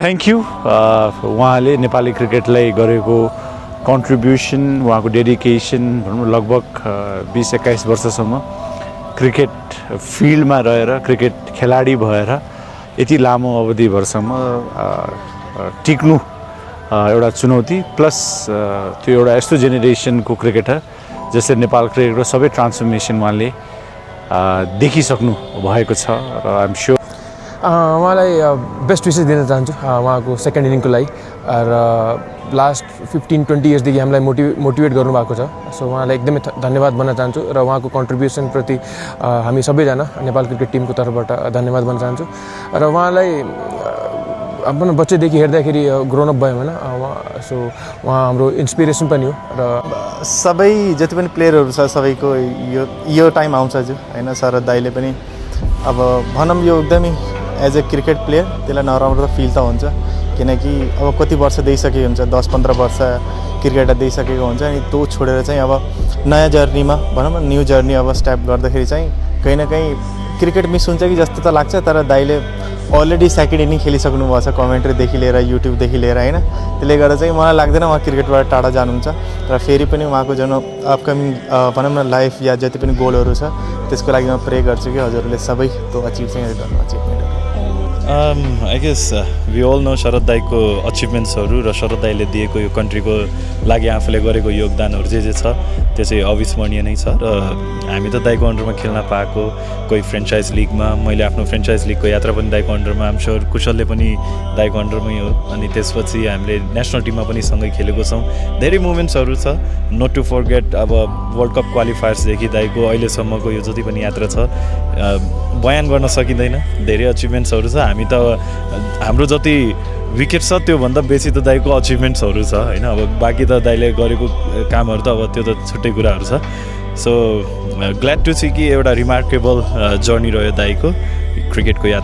Thank you उहाँले नेपाली क्रिकेटलाई गरेको contribution उहाँको डेडिकेसन भनौँ लगभग 20-21 वर्षसम्म क्रिकेट फिल्डमा रहेर क्रिकेट खेलाडी भएर यति लामो अवधिभरसम्म टिक्नु एउटा चुनौती प्लस त्यो एउटा यस्तो जेनेरेसनको क्रिकेटर जसले नेपाल क्रिकेटको सबै ट्रान्सफर्मेसन उहाँले देखिसक्नु भएको छ र आइएम स्योर उहाँलाई बेस्ट विसेस दिन चाहन्छु उहाँको सेकेन्ड इनिङको लागि र लास्ट 15-20 इयर्सदेखि हामीलाई मोटिभेट गर्नुभएको छ। सो उहाँलाई एकदमै धन्यवाद भन्न चाहन्छु र उहाँको कन्ट्रिब्युसनप्रति हामी सबैजना नेपाल क्रिकेट टिमको तर्फबाट धन्यवाद भन्न चाहन्छु र उहाँलाई आफ्नो बच्चैदेखि हेर्दाखेरि ग्रोन अप भयो होइन सो उहाँ हाम्रो इन्सपिरेसन पनि हो र सबै जति पनि प्लेयरहरू छ सबैको यो टाइम आउँछ जो होइन शरद दाइले पनि अब भनौँ यो एकदमै एज ए क्रिकेट प्लेयर त्यसलाई नराम्रो त फिल त हुन्छ किनकि अब कति वर्ष दिइसकेको हुन्छ 10-15 वर्ष क्रिकेट दिइसकेको हुन्छ अनि त्यो छोडेर चाहिँ अब नयाँ जर्नीमा भनौँ न न्यू जर्नी अब स्टेप गर्दाखेरि चाहिँ कहीँ न कहीँ क्रिकेट मिस हुन्छ कि जस्तो त लाग्छ तर दाइले अलरेडी सेकेन्ड इनिङ खेलिसक्नु भएको छ कमेन्ट्रीदेखि लिएर युट्युबदेखि लिएर होइन त्यसले गर्दा चाहिँ मलाई लाग्दैन उहाँ क्रिकेटबाट टाढा जानुहुन्छ र फेरि पनि उहाँको जुन अपकमिङ भनौँ न लाइफ या जति पनि गोलहरू छ त्यसको लागि म प्रे गर्छु कि हजुरहरूले सबै त्यो अचिभ चाहिँ गर्नु अचिभमेन्टहरू I guess we all know Sharad दाईको अचिभमेन्ट्सहरू र शरद दाईले दिएको यो कन्ट्रीको लागि आफूले गरेको योगदानहरू जे छ त्यो चाहिँ अविस्मरणीय नै छ र हामी त दाईको अन्डरमा खेल्न पाएको कोही फ्रेन्चाइज लिगमा मैले आफ्नो फ्रेन्चाइज लिगको यात्रा पनि दाईको अन्डरमा आम स्योर कुशलले पनि दाईको अन्डरमै हो अनि त्यसपछि हामीले नेसनल टिममा पनि सँगै खेलेको छौँ। धेरै मोमेन्ट्सहरू छ नोट टु फर्गेट अब वर्ल्ड कप क्वालिफायर्सदेखि दाईको अहिलेसम्मको यो जति पनि यात्रा छ बयान गर्न सकिँदैन। धेरै अचिभमेन्ट्सहरू छ हामी त हाम्रो जति विकेट छ त्योभन्दा बेसी त दाईको अचिभमेन्ट्सहरू छ होइन अब बाँकी त दाईले गरेको कामहरू त अब त्यो त छुट्टै कुराहरू छ। सो ग्ल्याड टु सी कि एउटा रिमार्केबल जर्नी रह्यो दाईको क्रिकेटको यात्रा।